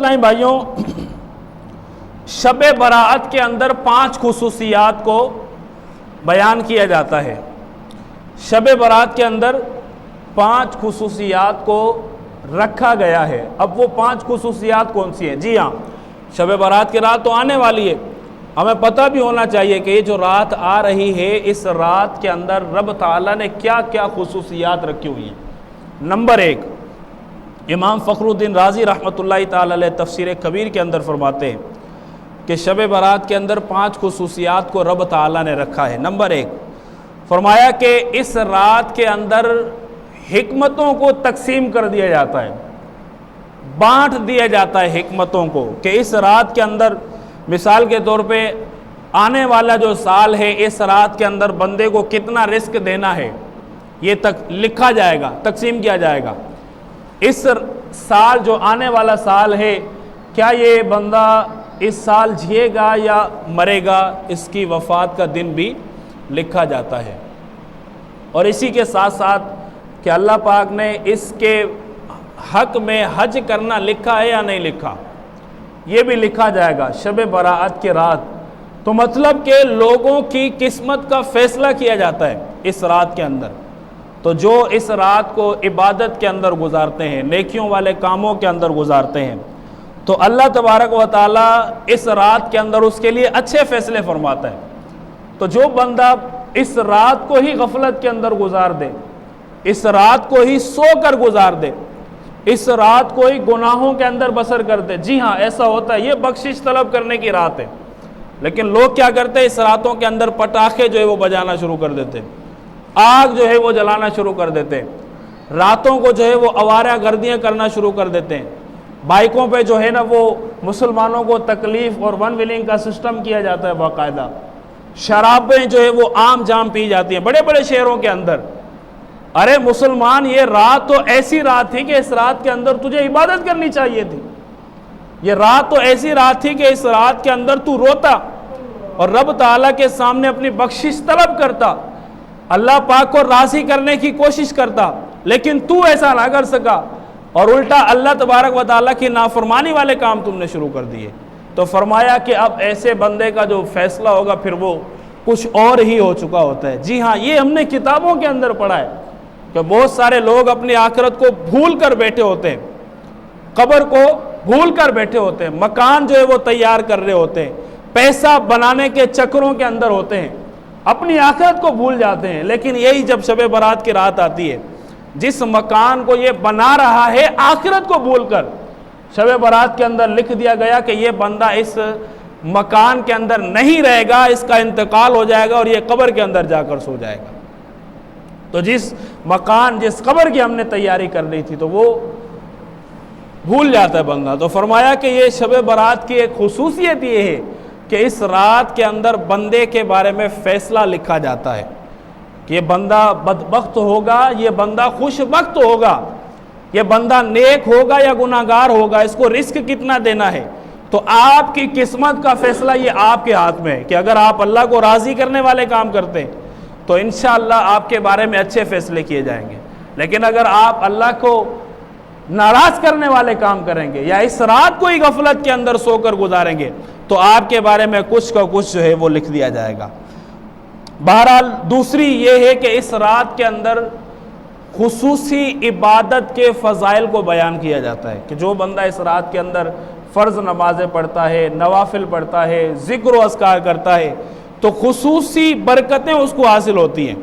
اسلامی بھائیوں، شب برات کے اندر 5 خصوصیات کو بیان کیا جاتا ہے۔ شب برات کے اندر 5 خصوصیات کو رکھا گیا ہے۔ اب وہ 5 خصوصیات کون سی ہیں؟ جی ہاں، شب برات کی رات تو آنے والی ہے، ہمیں پتہ بھی ہونا چاہیے کہ یہ جو رات آ رہی ہے، اس رات کے اندر رب تعالیٰ نے کیا کیا خصوصیات رکھی ہوئی ہیں۔ نمبر 1، امام فخر الدین رازی رحمۃ اللہ تعالی علیہ تفسیر کبیر کے اندر فرماتے ہیں کہ شب برات کے اندر 5 خصوصیات کو رب تعالیٰ نے رکھا ہے۔ نمبر 1، فرمایا کہ اس رات کے اندر حکمتوں کو تقسیم کر دیا جاتا ہے، بانٹ دیا جاتا ہے حکمتوں کو، کہ اس رات کے اندر مثال کے طور پہ آنے والا جو سال ہے، اس رات کے اندر بندے کو کتنا رزق دینا ہے، یہ تک لکھا جائے گا، تقسیم کیا جائے گا۔ اس سال جو آنے والا سال ہے، کیا یہ بندہ اس سال جیے گا یا مرے گا، اس کی وفات کا دن بھی لکھا جاتا ہے۔ اور اسی کے ساتھ ساتھ کہ اللہ پاک نے اس کے حق میں حج کرنا لکھا ہے یا نہیں لکھا، یہ بھی لکھا جائے گا شب برات کی رات۔ تو مطلب کہ لوگوں کی قسمت کا فیصلہ کیا جاتا ہے اس رات کے اندر۔ تو جو اس رات کو عبادت کے اندر گزارتے ہیں، نیکیوں والے کاموں کے اندر گزارتے ہیں، تو اللہ تبارک و تعالیٰ اس رات کے اندر اس کے لیے اچھے فیصلے فرماتا ہے۔ تو جو بندہ اس رات کو ہی غفلت کے اندر گزار دے، اس رات کو ہی سو کر گزار دے، اس رات کو ہی گناہوں کے اندر بسر کر دے، جی ہاں ایسا ہوتا ہے، یہ بخشش طلب کرنے کی رات ہے۔ لیکن لوگ کیا کرتے ہیں، اس راتوں کے اندر پٹاخے جو ہے وہ بجانا شروع کر دیتے ہیں، آگ جو ہے وہ جلانا شروع کر دیتے ہیں، راتوں کو جو ہے وہ آوارہ گردیاں کرنا شروع کر دیتے ہیں، بائکوں پہ جو ہے نا وہ مسلمانوں کو تکلیف اور ون ویلنگ کا سسٹم کیا جاتا ہے باقاعدہ، شرابیں جو ہے وہ عام جام پی جاتی ہیں بڑے بڑے شہروں کے اندر۔ ارے مسلمان، یہ رات تو ایسی رات تھی کہ اس رات کے اندر تجھے عبادت کرنی چاہیے تھی، یہ رات تو ایسی رات تھی کہ اس رات کے اندر تو روتا اور رب تعالیٰ کے سامنے اپنی بخشش طلب کرتا، اللہ پاک کو راضی کرنے کی کوشش کرتا، لیکن تو ایسا نہ کر سکا، اور الٹا اللہ تبارک و تعالیٰ کی نافرمانی والے کام تم نے شروع کر دیے۔ تو فرمایا کہ اب ایسے بندے کا جو فیصلہ ہوگا پھر وہ کچھ اور ہی ہو چکا ہوتا ہے۔ جی ہاں، یہ ہم نے کتابوں کے اندر پڑھا ہے کہ بہت سارے لوگ اپنی آخرت کو بھول کر بیٹھے ہوتے ہیں، قبر کو بھول کر بیٹھے ہوتے ہیں، مکان جو ہے وہ تیار کر رہے ہوتے ہیں، پیسہ بنانے کے چکروں کے اندر ہوتے ہیں، اپنی آخرت کو بھول جاتے ہیں۔ لیکن یہی جب شب برات کی رات آتی ہے، جس مکان کو یہ بنا رہا ہے آخرت کو بھول کر، شب برات کے اندر لکھ دیا گیا کہ یہ بندہ اس مکان کے اندر نہیں رہے گا، اس کا انتقال ہو جائے گا اور یہ قبر کے اندر جا کر سو جائے گا۔ تو جس مکان، جس قبر کی ہم نے تیاری کر لی تھی، تو وہ بھول جاتا ہے بندہ۔ تو فرمایا کہ یہ شب برات کی ایک خصوصیت یہ ہے کہ اس رات کے اندر بندے کے بارے میں فیصلہ لکھا جاتا ہے کہ یہ بندہ بدبخت ہوگا، یہ بندہ خوش بخت ہوگا، یہ بندہ نیک ہوگا یا گناہگار ہوگا، اس کو رزق کتنا دینا ہے۔ تو آپ کی قسمت کا فیصلہ یہ آپ کے ہاتھ میں ہے کہ اگر آپ اللہ کو راضی کرنے والے کام کرتے ہیں تو انشاءاللہ آپ کے بارے میں اچھے فیصلے کیے جائیں گے۔ لیکن اگر آپ اللہ کو ناراض کرنے والے کام کریں گے یا اس رات کو ہی غفلت کے اندر سو کر گزاریں گے تو آپ کے بارے میں کچھ کا کچھ جو ہے وہ لکھ دیا جائے گا۔ بہرحال دوسری یہ ہے کہ اس رات کے اندر خصوصی عبادت کے فضائل کو بیان کیا جاتا ہے کہ جو بندہ اس رات کے اندر فرض نمازیں پڑھتا ہے، نوافل پڑھتا ہے، ذکر و اذکار کرتا ہے تو خصوصی برکتیں اس کو حاصل ہوتی ہیں۔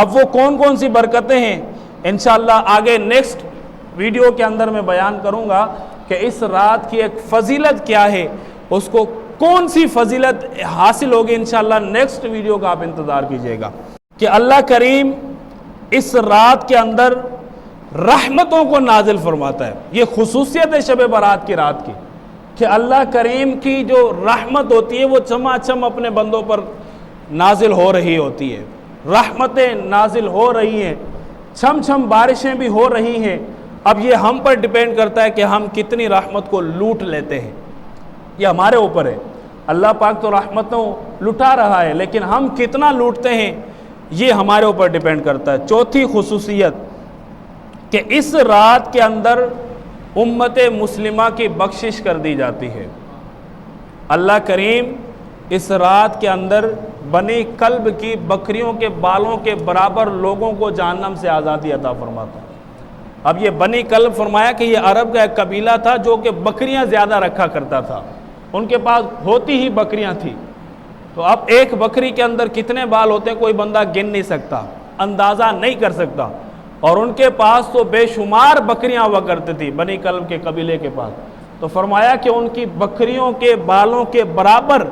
اب وہ کون کون سی برکتیں ہیں انشاءاللہ آگے نیکسٹ ویڈیو کے اندر میں بیان کروں گا کہ اس رات کی ایک فضیلت کیا ہے، اس کو کون سی فضیلت حاصل ہوگی، انشاءاللہ نیکسٹ ویڈیو کا آپ انتظار کیجئے گا۔ کہ اللہ کریم اس رات کے اندر رحمتوں کو نازل فرماتا ہے، یہ خصوصیت ہے شب برات کی رات کی کہ اللہ کریم کی جو رحمت ہوتی ہے وہ چماچم اپنے بندوں پر نازل ہو رہی ہوتی ہے، رحمتیں نازل ہو رہی ہیں، چھم چھم بارشیں بھی ہو رہی ہیں۔ اب یہ ہم پر ڈیپینڈ کرتا ہے کہ ہم کتنی رحمت کو لوٹ لیتے ہیں، یہ ہمارے اوپر ہے۔ اللہ پاک تو رحمتوں لٹا رہا ہے، لیکن ہم کتنا لوٹتے ہیں یہ ہمارے اوپر ڈیپینڈ کرتا ہے۔ چوتھی خصوصیت کہ اس رات کے اندر امت مسلمہ کی بخشش کر دی جاتی ہے۔ اللہ کریم اس رات کے اندر بنی کلب کی بکریوں کے بالوں کے برابر لوگوں کو جہنم سے آزادی عطا فرماتا ہے۔ اب یہ بنی کلب فرمایا کہ یہ عرب کا ایک قبیلہ تھا جو کہ بکریاں زیادہ رکھا کرتا تھا، ان کے پاس ہوتی ہی بکریاں تھیں۔ تو اب ایک بکری کے اندر کتنے بال ہوتے ہیں کوئی بندہ گن نہیں سکتا، اندازہ نہیں کر سکتا، اور ان کے پاس تو بے شمار بکریاں ہوا کرتی تھی بنی کلب کے قبیلے کے پاس۔ تو فرمایا کہ ان کی بکریوں کے بالوں کے برابر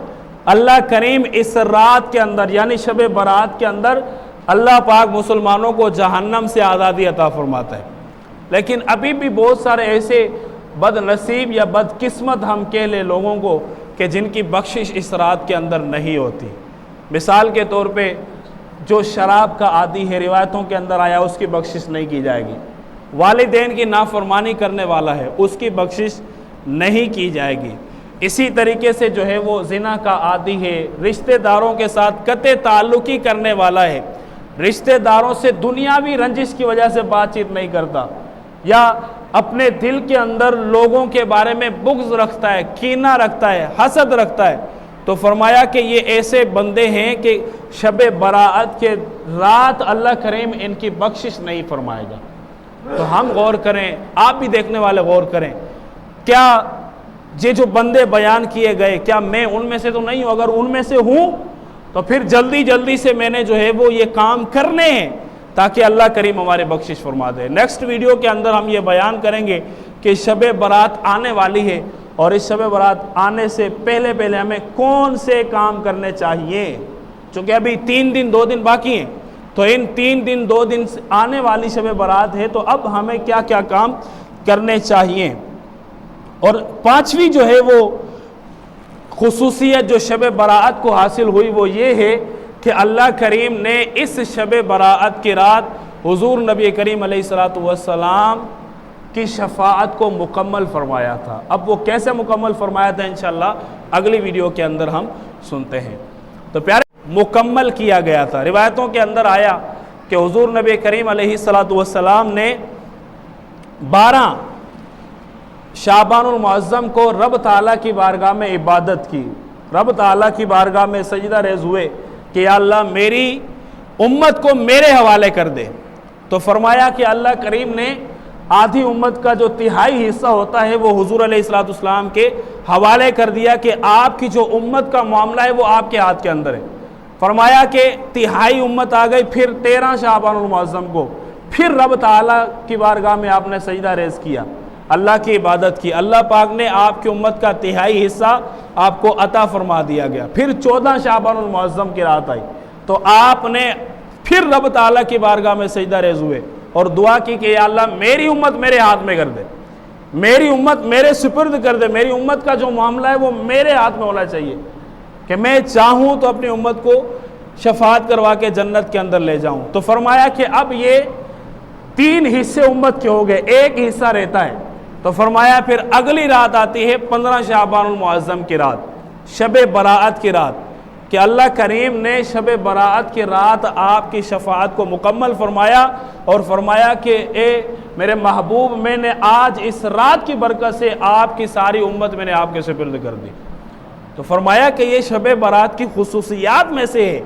اللہ کریم اس رات کے اندر یعنی شب برات کے اندر اللہ پاک مسلمانوں کو جہنم سے آزادی عطا فرماتا ہے۔ لیکن ابھی بھی بہت سارے ایسے بد نصیب یا بد قسمت ہم کہہ لیں لوگوں کو کہ جن کی بخشش اس رات کے اندر نہیں ہوتی۔ مثال کے طور پہ جو شراب کا عادی ہے، روایتوں کے اندر آیا اس کی بخشش نہیں کی جائے گی۔ والدین کی نافرمانی کرنے والا ہے، اس کی بخشش نہیں کی جائے گی۔ اسی طریقے سے جو ہے وہ زنا کا عادی ہے، رشتہ داروں کے ساتھ قطع تعلقی کرنے والا ہے، رشتہ داروں سے دنیاوی رنجش کی وجہ سے بات چیت نہیں کرتا، یا اپنے دل کے اندر لوگوں کے بارے میں بغض رکھتا ہے، کینہ رکھتا ہے، حسد رکھتا ہے، تو فرمایا کہ یہ ایسے بندے ہیں کہ شب براءت کے رات اللہ کریم ان کی بخشش نہیں فرمائے گا۔ تو ہم غور کریں، آپ بھی دیکھنے والے غور کریں، کیا یہ جو بندے بیان کیے گئے کیا میں ان میں سے تو نہیں ہوں؟ اگر ان میں سے ہوں تو پھر جلدی سے میں نے جو ہے وہ یہ کام کرنے ہیں تاکہ اللہ کریم ہمارے بخشش فرما دے۔ نیکسٹ ویڈیو کے اندر ہم یہ بیان کریں گے کہ شب برات آنے والی ہے، اور اس شب برات آنے سے پہلے ہمیں کون سے کام کرنے چاہیے، چونکہ ابھی 3 دن 2 دن باقی ہیں، تو ان 3 دن 2 دن آنے والی شب برات ہے، تو اب ہمیں کیا کیا کام کرنے چاہیے۔ اور 5ویں جو ہے وہ خصوصیت جو شب براءت کو حاصل ہوئی وہ یہ ہے کہ اللہ کریم نے اس شب براءت کی رات حضور نبی کریم علیہ السلام کی شفاعت کو مکمل فرمایا تھا۔ اب وہ کیسے مکمل فرمایا تھا انشاءاللہ اگلی ویڈیو کے اندر ہم سنتے ہیں۔ تو پیارے مکمل کیا گیا تھا، روایتوں کے اندر آیا کہ حضور نبی کریم علیہ السلام نے 12 شعبان المعظم کو رب تعالیٰ کی بارگاہ میں عبادت کی، رب تعالیٰ کی بارگاہ میں سجدہ ریز ہوئے کہ یا اللہ میری امت کو میرے حوالے کر دے۔ تو فرمایا کہ اللہ کریم نے آدھی امت کا جو 1/3 حصہ ہوتا ہے وہ حضور علیہ السلام کے حوالے کر دیا کہ آپ کی جو امت کا معاملہ ہے وہ آپ کے ہاتھ کے اندر ہے۔ فرمایا کہ 1/3 امت آ گئی، پھر 13 شعبان المعظم کو پھر رب تعالیٰ کی بارگاہ میں آپ نے سجدہ ریز کیا، اللہ کی عبادت کی، اللہ پاک نے آپ کی امت کا 1/3 حصہ آپ کو عطا فرما دیا گیا۔ پھر 14 شعبان المعظم کی رات آئی تو آپ نے پھر رب تعالیٰ کی بارگاہ میں سجدہ ریز ہوئے اور دعا کی کہ یا اللہ میری امت میرے ہاتھ میں کر دے، میری امت میرے سپرد کر دے، میری امت کا جو معاملہ ہے وہ میرے ہاتھ میں ہونا چاہیے کہ میں چاہوں تو اپنی امت کو شفاعت کروا کے جنت کے اندر لے جاؤں۔ تو فرمایا کہ اب یہ 3 حصے امت کے ہو گئے، ایک حصہ رہتا ہے۔ تو فرمایا پھر اگلی رات آتی ہے 15 شعبان المعظم کی رات، شب براءت کی رات، کہ اللہ کریم نے شب براءت کی رات آپ کی شفاعت کو مکمل فرمایا اور فرمایا کہ اے میرے محبوب میں نے آج اس رات کی برکت سے آپ کی ساری امت میں نے آپ کے سپرد کر دی۔ تو فرمایا کہ یہ شب برات کی خصوصیات میں سے ہے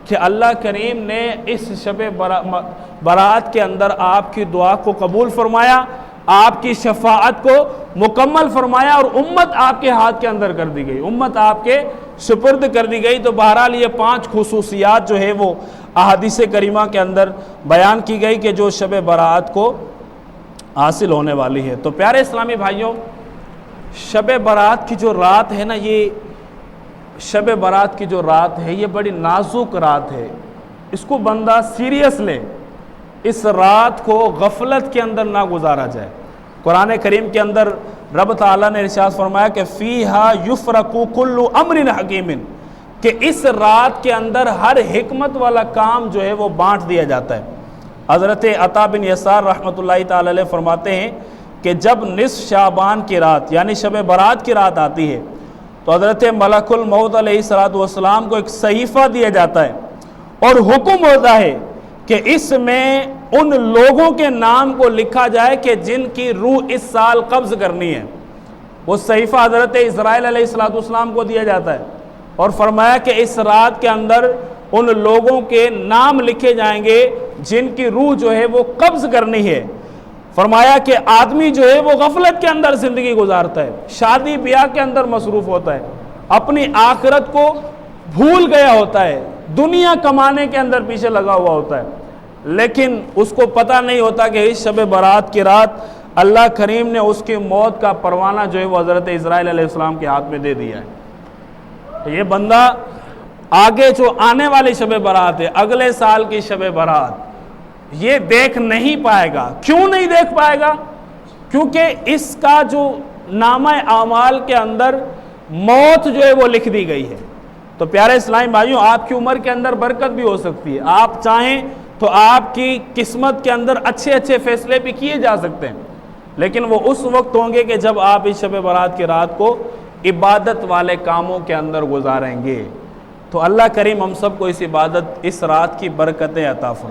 کہ اللہ کریم نے اس شب براءت کے اندر آپ کی دعا کو قبول فرمایا، آپ کی شفاعت کو مکمل فرمایا اور امت آپ کے ہاتھ کے اندر کر دی گئی، امت آپ کے سپرد کر دی گئی۔ تو بہرحال یہ 5 خصوصیات جو ہے وہ احادیث کریمہ کے اندر بیان کی گئی کہ جو شب براءت کو حاصل ہونے والی ہے۔ تو پیارے اسلامی بھائیوں، شب براءت کی جو رات ہے نا، یہ شب براءت کی جو رات ہے یہ بڑی نازک رات ہے، اس کو بندہ سیریس لے، اس رات کو غفلت کے اندر نہ گزارا جائے۔ قرآن کریم کے اندر رب تعالیٰ نے ارشاد فرمایا کہ فیہا یفرقو کل امر حکیم، کہ اس رات کے اندر ہر حکمت والا کام جو ہے وہ بانٹ دیا جاتا ہے۔ حضرت عطا بن یسار رحمۃ اللہ تعالی علیہ فرماتے ہیں کہ جب نصف شعبان کی رات یعنی شب برات کی رات آتی ہے تو حضرت ملک الموت علیہ السلام کو ایک صحیفہ دیا جاتا ہے اور حکم ہوتا ہے کہ اس میں ان لوگوں کے نام کو لکھا جائے کہ جن کی روح اس سال قبض کرنی ہے۔ وہ صحیفہ حضرت اسرائیل علیہ السلام کو دیا جاتا ہے اور فرمایا کہ اس رات کے اندر ان لوگوں کے نام لکھے جائیں گے جن کی روح جو ہے وہ قبض کرنی ہے۔ فرمایا کہ آدمی جو ہے وہ غفلت کے اندر زندگی گزارتا ہے، شادی بیاہ کے اندر مصروف ہوتا ہے، اپنی آخرت کو بھول گیا ہوتا ہے، دنیا کمانے کے اندر پیچھے لگا ہوا ہوتا ہے، لیکن اس کو پتہ نہیں ہوتا کہ اس شب برات کی رات اللہ کریم نے اس کی موت کا پروانہ جو ہے وہ حضرت اسرائیل علیہ السلام کے ہاتھ میں دے دیا ہے۔ یہ بندہ آگے جو آنے والی شب برات ہے، اگلے سال کی شب برات، یہ دیکھ نہیں پائے گا۔ کیوں نہیں دیکھ پائے گا؟ کیونکہ اس کا جو نامہ اعمال کے اندر موت جو ہے وہ لکھ دی گئی ہے۔ تو پیارے اسلامی بھائیوں، آپ کی عمر کے اندر برکت بھی ہو سکتی ہے، آپ چاہیں تو آپ کی قسمت کے اندر اچھے اچھے فیصلے بھی کیے جا سکتے ہیں، لیکن وہ اس وقت ہوں گے کہ جب آپ اس شب برات کی رات کو عبادت والے کاموں کے اندر گزاریں گے۔ تو اللہ کریم ہم سب کو اس عبادت، اس رات کی برکتیں عطا فرمائے۔